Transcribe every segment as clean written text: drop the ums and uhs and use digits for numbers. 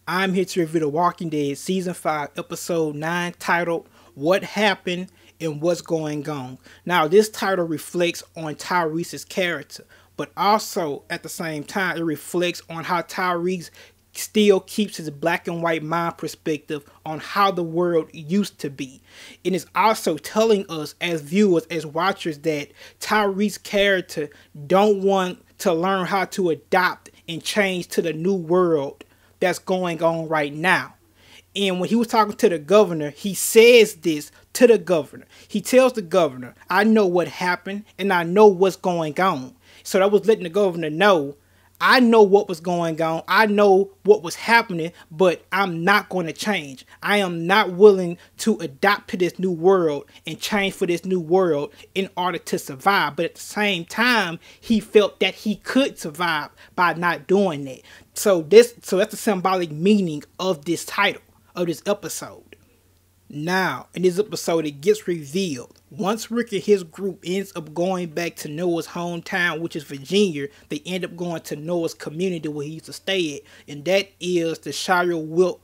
I'm here to review The Walking Dead Season 5, Episode 9, titled What Happened and What's Going On. Now, this title reflects on Tyrese's character, but also, at the same time, it reflects on how Tyrese still keeps his black and white mind perspective on how the world used to be. It is also telling us as viewers, as watchers, that Tyrese's character don't want to learn how to adapt and change to the new world that's going on right now. And when he was talking to the governor, he says this to the governor. He tells the governor, I know what happened and I know what's going on. So that was letting the governor know, I know what was going on. I know what was happening, but I'm not going to change. I am not willing to adapt to this new world and change for this new world in order to survive. But at the same time, he felt that he could survive by not doing that. So that's the symbolic meaning of this title, of this episode. Now, in this episode, it gets revealed. Once Rick and his group ends up going back to Noah's hometown, which is Virginia, they end up going to Noah's community where he used to stay at, and that is the Shire Wilt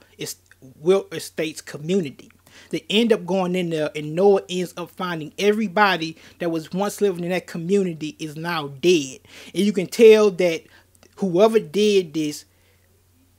Estates community. They end up going in there, and Noah ends up finding everybody that was once living in that community is now dead. And you can tell that whoever did this,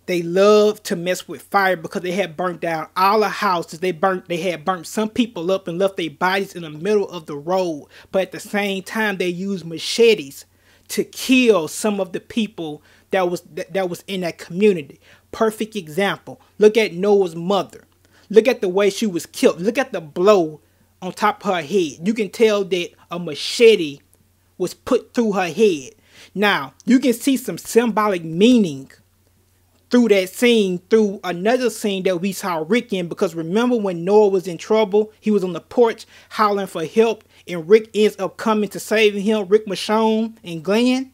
they love to mess with fire because they had burnt down all the houses. They had burnt some people up and left their bodies in the middle of the road. But at the same time, they used machetes to kill some of the people that was in that community. Perfect example. Look at Noah's mother. Look at the way she was killed. Look at the blow on top of her head. You can tell that a machete was put through her head. Now, you can see some symbolic meaning through that scene, through another scene that we saw Rick in, because remember when Noah was in trouble, he was on the porch howling for help, and Rick ends up coming to save him, Rick, Michonne, and Glenn.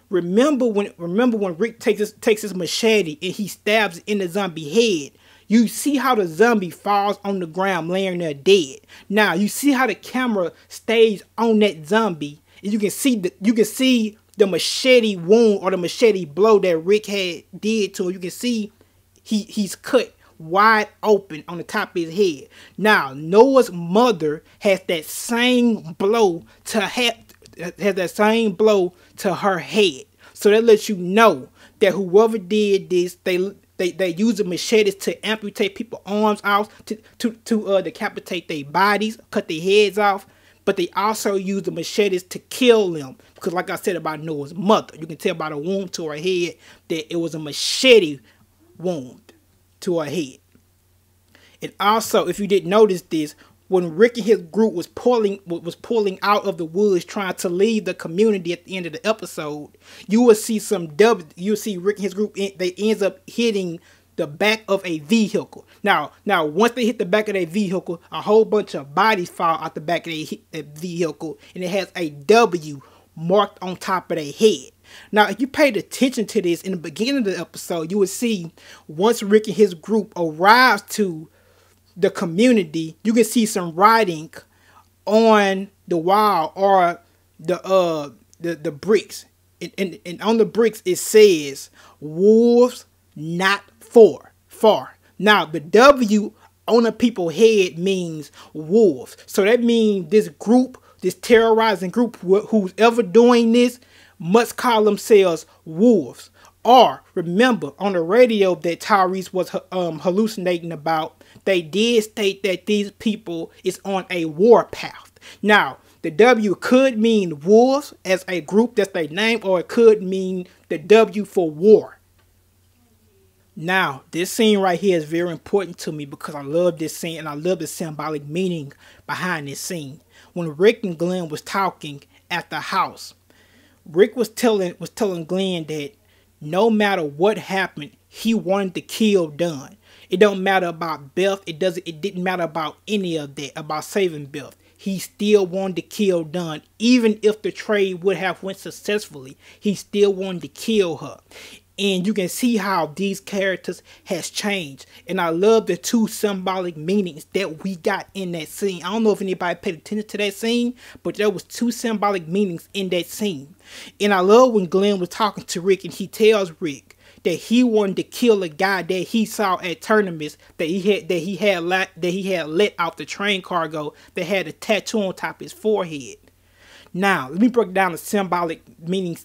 Remember when Rick takes his machete and he stabs it in the zombie head. You see how the zombie falls on the ground laying there dead. Now, you see how the camera stays on that zombie, and you can see the machete wound or the machete blow that Rick had did to him. You can see he's cut wide open on the top of his head. Now, Noah's mother has that same blow to her head. So that lets you know that whoever did this, they use the machetes to amputate people's arms off, to decapitate their bodies, cut their heads off. But they also use the machetes to kill them. Because like I said about Noah's mother, you can tell by the wound to her head that it was a machete wound to her head. And also, if you didn't notice this, when Rick and his group was pulling out of the woods trying to leave the community at the end of the episode, you will see Rick and his group, they ends up hitting the back of a vehicle. Now, once they hit the back of their vehicle, a whole bunch of bodies fall out the back of their vehicle, and it has a W marked on top of their head. Now, if you paid attention to this in the beginning of the episode, you would see once Rick and his group arrives to the community, you can see some writing on the wall or the bricks, and on the bricks it says "Wolves not far." Now, the W on the people's head means wolves. So that means this group, this terrorizing group, who's ever doing this, must call themselves wolves. Or, remember, on the radio that Tyrese was hallucinating about, they did state that these people is on a war path. Now, the W could mean wolves as a group, that's their name, or it could mean the W for war. Now, this scene right here is very important to me because I love this scene and I love the symbolic meaning behind this scene. When Rick and Glenn was talking at the house, Rick was telling Glenn that no matter what happened, he wanted the kill done. It don't matter about Beth. It didn't matter about any of that, about saving Beth. He still wanted the kill done. Even if the trade would have went successfully, he still wanted to kill her. And you can see how these characters has changed. And I love the two symbolic meanings that we got in that scene. I don't know if anybody paid attention to that scene, but there was two symbolic meanings in that scene. And I love when Glenn was talking to Rick and he tells Rick that he wanted to kill a guy that he saw at tournaments that he had let out the train cargo that had a tattoo on top of his forehead. Now, let me break down the symbolic meanings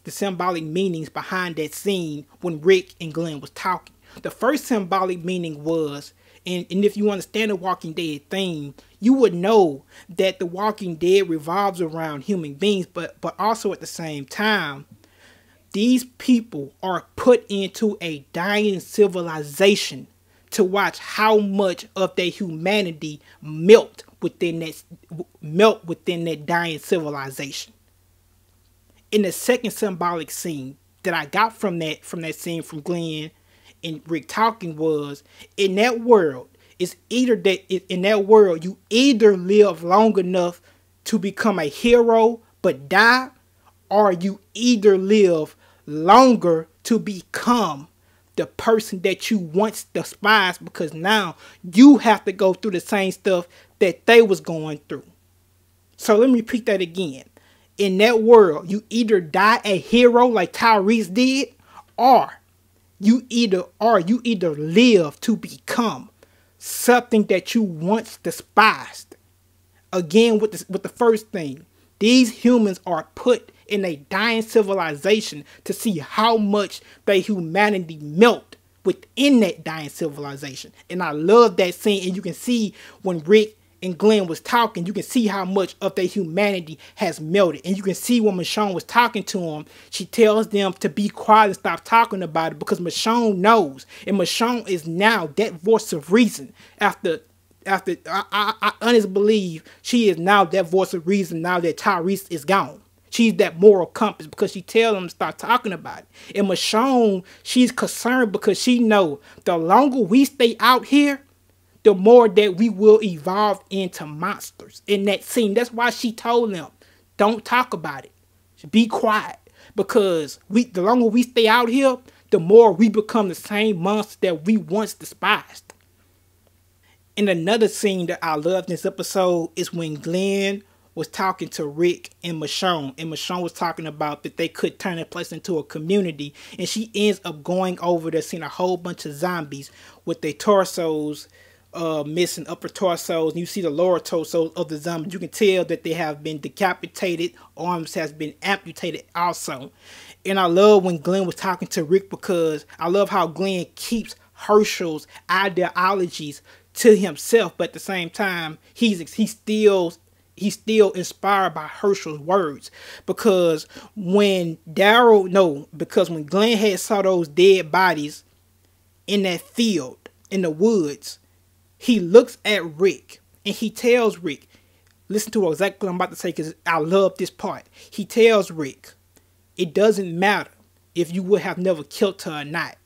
behind that scene when Rick and Glenn was talking. The first symbolic meaning was, and if you understand the Walking Dead theme, you would know that the Walking Dead revolves around human beings, but also at the same time, these people are put into a dying civilization to watch how much of their humanity melt within that dying civilization. In the second symbolic scene that I got from that scene from Glenn and Rick talking was, in that world, you either live long enough to become a hero but die, or you either live longer to become the person that you once despised, because now you have to go through the same stuff that they was going through. So let me repeat that again. In that world, you either die a hero like Tyrese did, or you either live to become something that you once despised. Again, with the first thing, these humans are put in a dying civilization to see how much their humanity melt within that dying civilization. And I love that scene, and you can see when Rick and Glenn was talking, you can see how much of their humanity has melted. And you can see when Michonne was talking to him, she tells them to be quiet and stop talking about it, because Michonne knows. And Michonne is now that voice of reason. I honestly believe she is now that voice of reason now that Tyrese is gone. She's that moral compass because she tells them to start talking about it. And Michonne, she's concerned because she know the longer we stay out here, the more that we will evolve into monsters in that scene. That's why she told them, don't talk about it. Be quiet. Because the longer we stay out here, the more we become the same monsters that we once despised. And another scene that I love in this episode is when Glenn was talking to Rick and Michonne. And Michonne was talking about that they could turn that place into a community. And she ends up going over there, seeing a whole bunch of zombies with their torsos missing, upper torsos. And you see the lower torsos of the zombies. You can tell that they have been decapitated. Arms has been amputated also. And I love when Glenn was talking to Rick, because I love how Glenn keeps Hershel's ideologies to himself, but at the same time, he's still inspired by Hershel's words. Because when Glenn had saw those dead bodies in that field, in the woods, he looks at Rick and he tells Rick, listen to exactly what I'm about to say because I love this part. He tells Rick, it doesn't matter if you would have never killed her or not.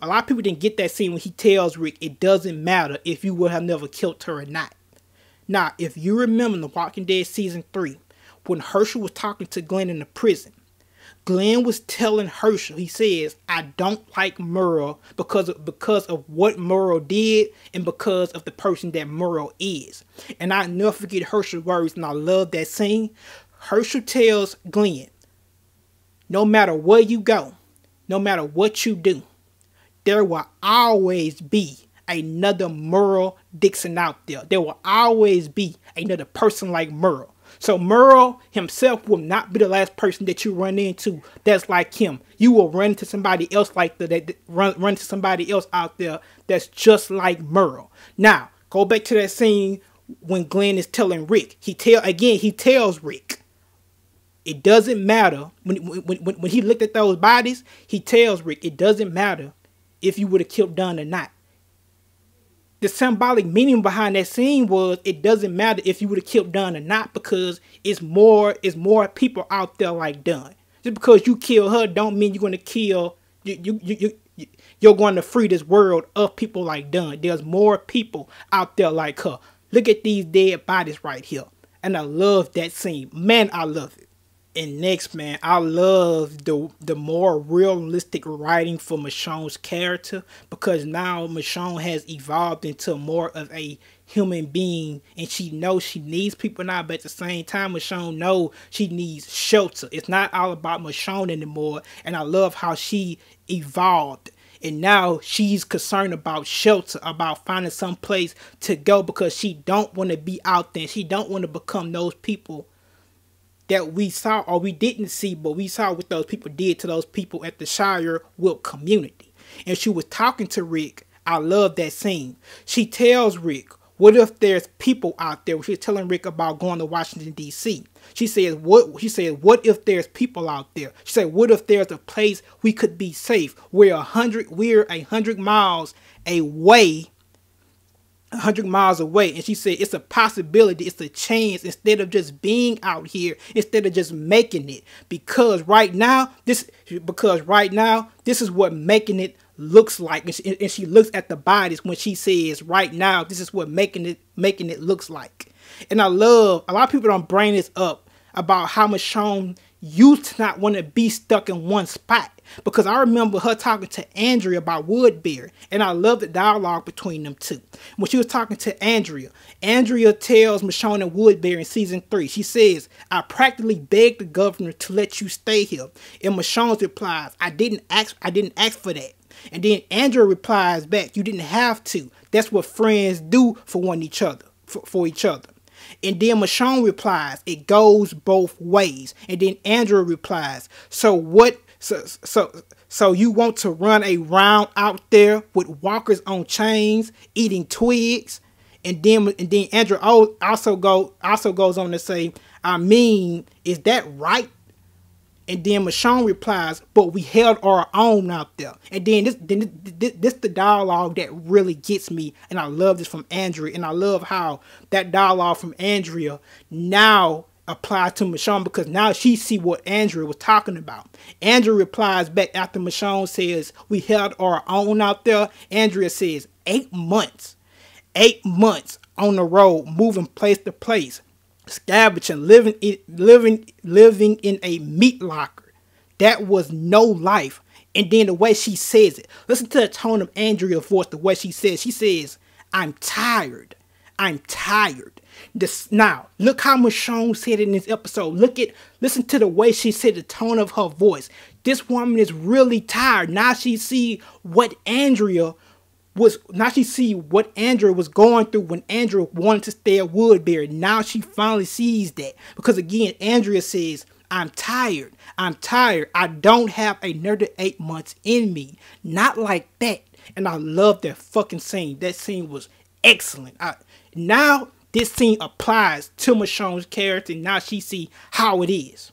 A lot of people didn't get that scene when he tells Rick, it doesn't matter if you would have never killed her or not. Now, if you remember in The Walking Dead Season 3, when Hershel was talking to Glenn in the prison, Glenn was telling Hershel, he says, I don't like Merle because of what Merle did and because of the person that Merle is. And I never forget Hershel's words, and I love that scene. Hershel tells Glenn, no matter where you go, no matter what you do, there will always be another Merle Dixon out there. There will always be another person like Merle. So Merle himself will not be the last person that you run into that's like him. You will run into somebody else like that, run into somebody else out there that's just like Merle. Now, go back to that scene when Glenn is telling Rick. He tells Rick, it doesn't matter. When he looked at those bodies, he tells Rick, it doesn't matter if you would have killed Dunn or not. The symbolic meaning behind that scene was, it doesn't matter if you would have killed Dunn or not, because it's more people out there like Dunn. Just because you kill her don't mean you're going to kill you're going to free this world of people like Dunn. There's more people out there like her. Look at these dead bodies right here. And I love that scene. Man, I love it. And next, man, I love the more realistic writing for Michonne's character, because now Michonne has evolved into more of a human being, and she knows she needs people now, but at the same time Michonne knows she needs shelter. It's not all about Michonne anymore, and I love how she evolved. And now she's concerned about shelter, about finding some place to go, because she don't want to be out there. She don't want to become those people that we saw, or we didn't see, but we saw what those people did to those people at the Shire Wilk community. And she was talking to Rick. I love that scene. She tells Rick, what if there's people out there? She's telling Rick about going to Washington, D.C. She says, what if there's people out there? She said, what if there's a place we could be safe? We're 100 miles away. 100 miles away. And she said it's a possibility, it's a chance, instead of just being out here, instead of just making it. Because right now this is what making it looks like. And she looks at the bodies when she says right now this is what making it looks like. And I love, a lot of people don't bring this up about how Michonne used to not want to be stuck in one spot. Because I remember her talking to Andrea about Woodbury, and I love the dialogue between them two. When she was talking to Andrea tells Michonne and Woodbury in season 3, she says, I practically begged the governor to let you stay here. And Michonne replies, I didn't ask for that. And then Andrea replies back, you didn't have to. That's what friends do for each other. And then Michonne replies, it goes both ways. And then Andrea replies, so you want to run a round out there with walkers on chains, eating twigs? And then Andrea also goes on to say, I mean, is that right? And then Michonne replies, but we held our own out there. And then this the dialogue that really gets me. And I love this from Andrea. And I love how that dialogue from Andrea now applies to Michonne, because now she see what Andrea was talking about. Andrea replies back after Michonne says, we held our own out there. Andrea says, 8 months. 8 months on the road, moving place to place, scavenging, living in a meat locker. That was no life. And then the way she says it, listen to the tone of Andrea's voice, the way she says, I'm tired. I'm tired. Now, look how Michonne said it in this episode. Listen to the way she said, the tone of her voice. This woman is really tired. Now she see what Andrea was going through when Andrea wanted to stay at Woodbury. Now she finally sees that. Because again, Andrea says, I'm tired. I don't have another 8 months in me. Not like that. And I love that fucking scene. That scene was excellent. Now this scene applies to Michonne's character. Now she see how it is.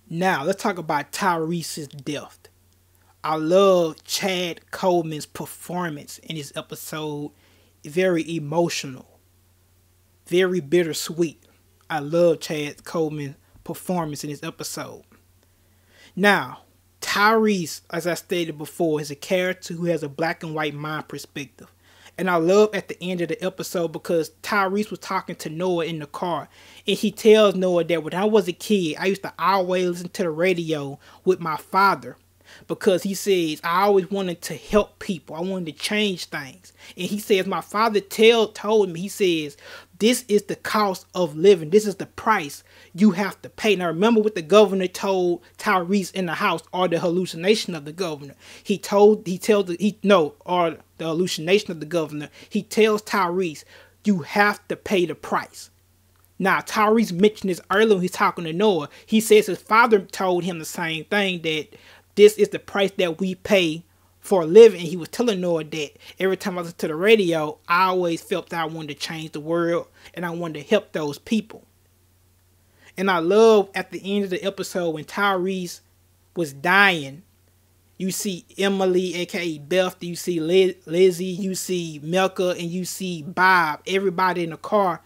Now let's talk about Tyrese's death. I love Chad Coleman's performance in this episode. Very emotional. Very bittersweet. I love Chad Coleman's performance in this episode. Now, Tyrese, as I stated before, is a character who has a black and white mind perspective. And I love at the end of the episode because Tyrese was talking to Noah in the car. And he tells Noah that when I was a kid, I used to always listen to the radio with my father. Because he says, I always wanted to help people. I wanted to change things. And he says, my father told me, he says, this is the cost of living. This is the price you have to pay. Now remember what the governor told Tyrese in the house, or the hallucination of the governor. The hallucination of the governor. He tells Tyrese, you have to pay the price. Now, Tyrese mentioned this earlier when he's talking to Noah. He says his father told him the same thing, that this is the price that we pay for a living. And he was telling Noah that every time I listened to the radio, I always felt that I wanted to change the world and I wanted to help those people. And I love at the end of the episode when Tyrese was dying, you see Emily, aka Beth, you see Lizzie, you see Melka, and you see Bob, everybody in the car,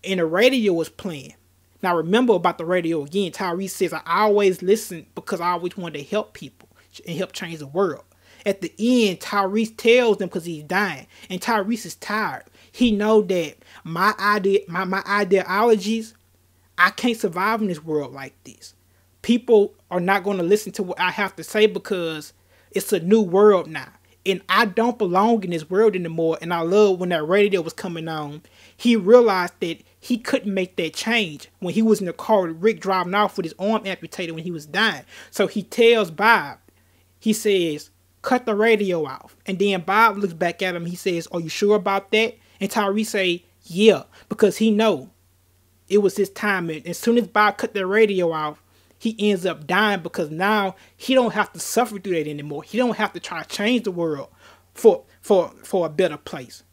and the radio was playing. Now remember about the radio again, Tyrese says, I always listen because I always wanted to help people and help change the world. At the end, Tyrese tells them because he's dying, and Tyrese is tired. He know that my ideologies, I can't survive in this world like this. people are not going to listen to what I have to say because it's a new world now. And I don't belong in this world anymore. And I love when that radio was coming on. He realized that he couldn't make that change when he was in the car with Rick driving off with his arm amputated when he was dying. So he tells Bob, he says, cut the radio off. And then Bob looks back at him. He says, are you sure about that? And Tyrese say, yeah, because he know it was his time. And as soon as Bob cut the radio off, he ends up dying because now he don't have to suffer through that anymore. He don't have to try to change the world for a better place.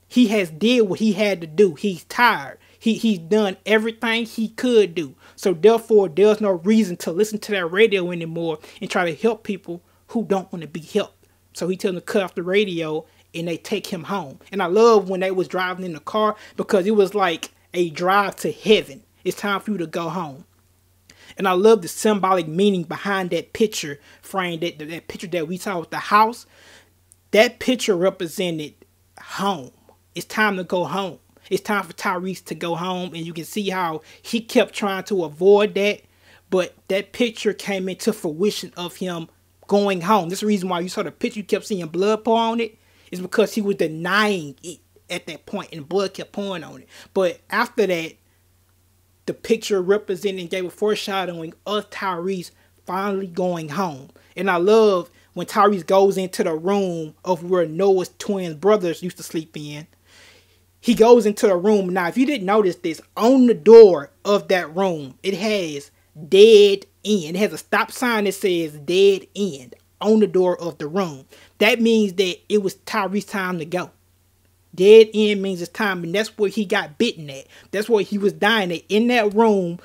He has did what he had to do. He's tired. He's done everything he could do. So therefore, there's no reason to listen to that radio anymore and try to help people who don't want to be helped. So he tells them to cut off the radio and they take him home. And I love when they was driving in the car because it was like a drive to heaven. It's time for you to go home. And I love the symbolic meaning behind that picture frame, that picture that we saw with the house. That picture represented home. It's time to go home. It's time for Tyrese to go home. And you can see how he kept trying to avoid that. But that picture came into fruition of him going home. That's the reason why you saw the picture, you kept seeing blood pour on it. It's because he was denying it at that point and blood kept pouring on it. But after that, the picture representing gave a foreshadowing of Tyrese finally going home. And I love when Tyrese goes into the room of where Noah's twin brothers used to sleep in. He goes into the room. Now, if you didn't notice this, on the door of that room, it has dead end. It has a stop sign that says dead end on the door of the room. That means that it was Tyrese's time to go. Dead end means it's time, and that's where he got bitten at. That's where he was dying at, in that room,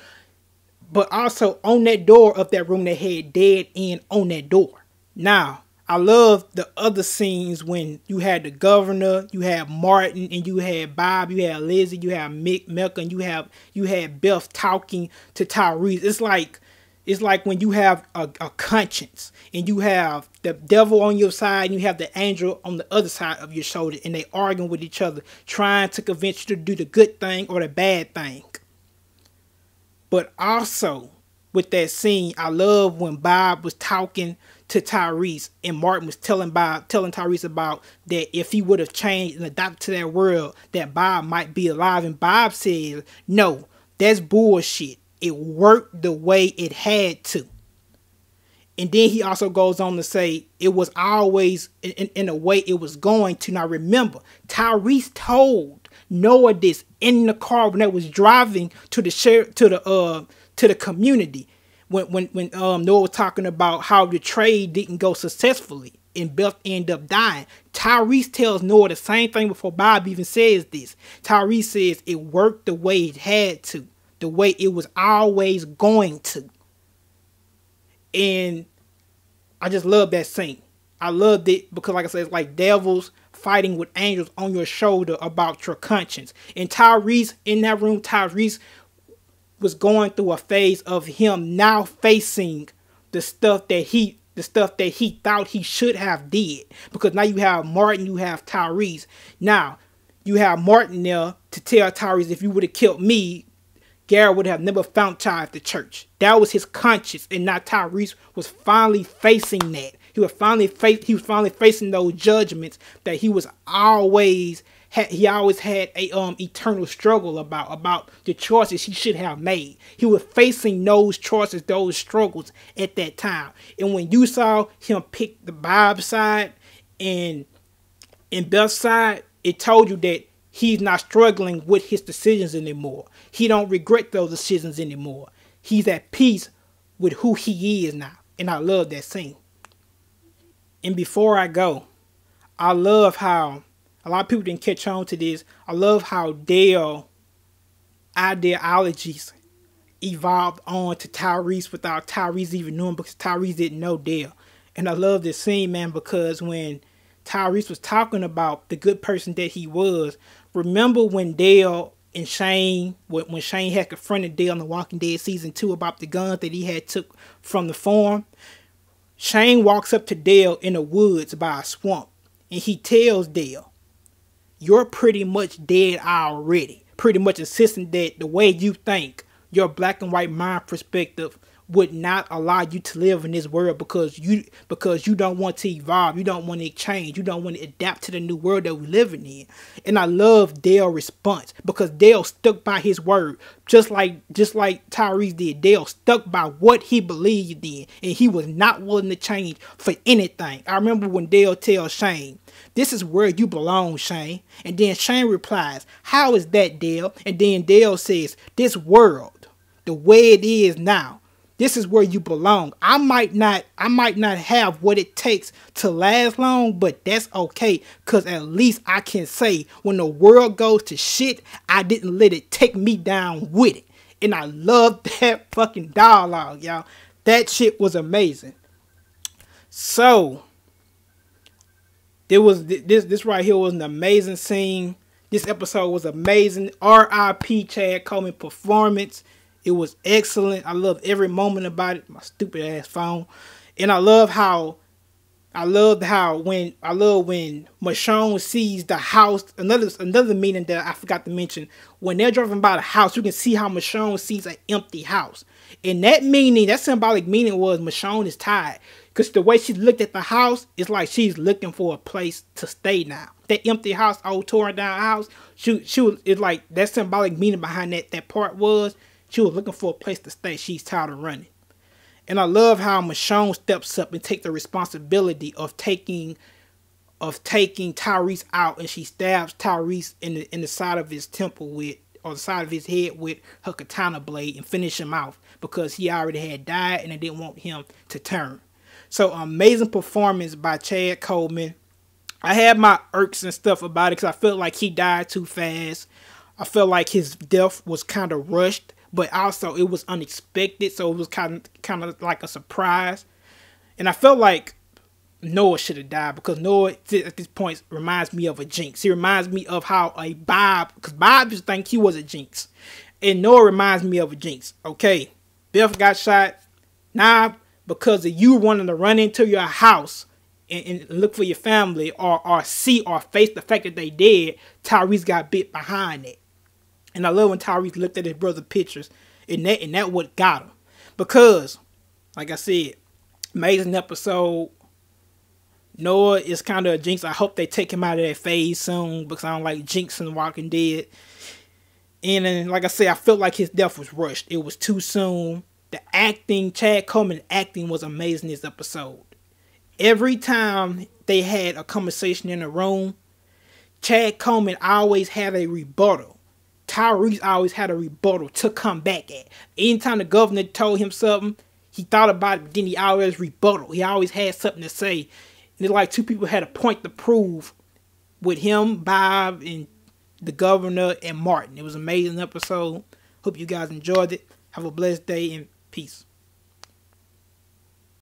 but also on that door of that room that had dead end on that door. Now, I love the other scenes when you had the governor, you had Martin, and you had Bob, you had Lizzie, you had Mecca, and you had Beth talking to Tyrese. It's like when you have a conscience and you have the devil on your side and you have the angel on the other side of your shoulder and they arguing with each other, trying to convince you to do the good thing or the bad thing. But also with that scene, I love when Bob was talking to Tyrese and Martin was telling Tyrese about that if he would have changed and adapted to that world, that Bob might be alive. And Bob says, no, that's bullshit. It worked the way it had to. And then he also goes on to say it was always in a way it was going to. Now remember, Tyrese told Noah this in the car when they was driving to the community. When Noah was talking about how the trade didn't go successfully and Beth ended up dying. Tyrese tells Noah the same thing before Bob even says this. Tyrese says it worked the way it had to. The way it was always going to. And I just love that scene. I loved it because, like I said, it's like devils fighting with angels on your shoulder about your conscience. And Tyrese, in that room, Tyrese was going through a phase of him now facing the stuff that he thought he should have did. Because now you have Martin, you have Tyrese. Now, you have Martin there to tell Tyrese, if you would have killed me, Gary would have never found child at the church. That was his conscience, and now Tyrese was finally facing that. He was finally facing those judgments that he always had a eternal struggle about the choices he should have made. He was facing those choices, those struggles at that time. And when you saw him pick the Bob side and Beth's side, it told you that he's not struggling with his decisions anymore. He don't regret those decisions anymore. He's at peace with who he is now. And I love that scene. And before I go, I love how, a lot of people didn't catch on to this, I love how Dale ideologies evolved on to Tyrese without Tyrese even knowing, because Tyrese didn't know Dale. And I love this scene, man, because when Tyrese was talking about the good person that he was, remember when Dale and Shane, when Shane had confronted Dale in The Walking Dead Season 2 about the guns that he had took from the farm? Shane walks up to Dale in the woods by a swamp, and he tells Dale, you're pretty much dead already. Pretty much insisting that the way you think, your black and white mind perspective would not allow you to live in this world because you don't want to evolve, you don't want to change, you don't want to adapt to the new world that we're living in. And I love Dale's response because Dale stuck by his word, just like Tyrese did. Dale stuck by what he believed in, and he was not willing to change for anything. I remember when Dale tells Shane, "This is where you belong, Shane." And then Shane replies, "How is that, Dale?" And then Dale says, "This world, the way it is now, this is where you belong. I might not have what it takes to last long, but that's okay, cause at least I can say when the world goes to shit, I didn't let it take me down with it." And I love that fucking dialogue, y'all. That shit was amazing. So there was this right here was an amazing scene. This episode was amazing. R.I.P. Chad Coleman performance. It was excellent. I love every moment about it. My stupid ass phone. And I love when Michonne sees the house. Another meaning that I forgot to mention. When they're driving by the house, you can see how Michonne sees an empty house. And that meaning, that symbolic meaning was Michonne is tired. Because the way she looked at the house, it's like she's looking for a place to stay now. That empty house, old torn down house, it's like that symbolic meaning behind that part was she was looking for a place to stay. She's tired of running. And I love how Michonne steps up and takes the responsibility of taking Tyrese out, and she stabs Tyrese in the side of his temple the side of his head with her katana blade and finish him off because he already had died and they didn't want him to turn. So amazing performance by Chad Coleman. I had my irks and stuff about it because I felt like he died too fast. I felt like his death was kind of rushed, but also it was unexpected, so it was kind of like a surprise. And I felt like Noah should have died because Noah at this point reminds me of a Jinx. He reminds me of how a Bob, because Bob just think he was a Jinx, and Noah reminds me of a Jinx. Okay, Beth got shot. Now because of you wanting to run into your house and look for your family or see or face the fact that they dead, Tyrese got bit behind it. And I love when Tyrese looked at his brother's pictures, and that what got him. Because, like I said, amazing episode. Noah is kind of a Jinx. I hope they take him out of that phase soon because I don't like Jinx and Walking Dead. And then, like I said, I felt like his death was rushed. It was too soon. The acting, Chad Coleman acting was amazing this episode. Every time they had a conversation in a room, Chad Coleman always had a rebuttal. Tyrese always had a rebuttal to come back at. Anytime the governor told him something, he thought about it, but then he always rebuttal. He always had something to say. And it's like two people had a point to prove with him, Bob, and the governor, and Martin. It was an amazing episode. Hope you guys enjoyed it. Have a blessed day, and peace.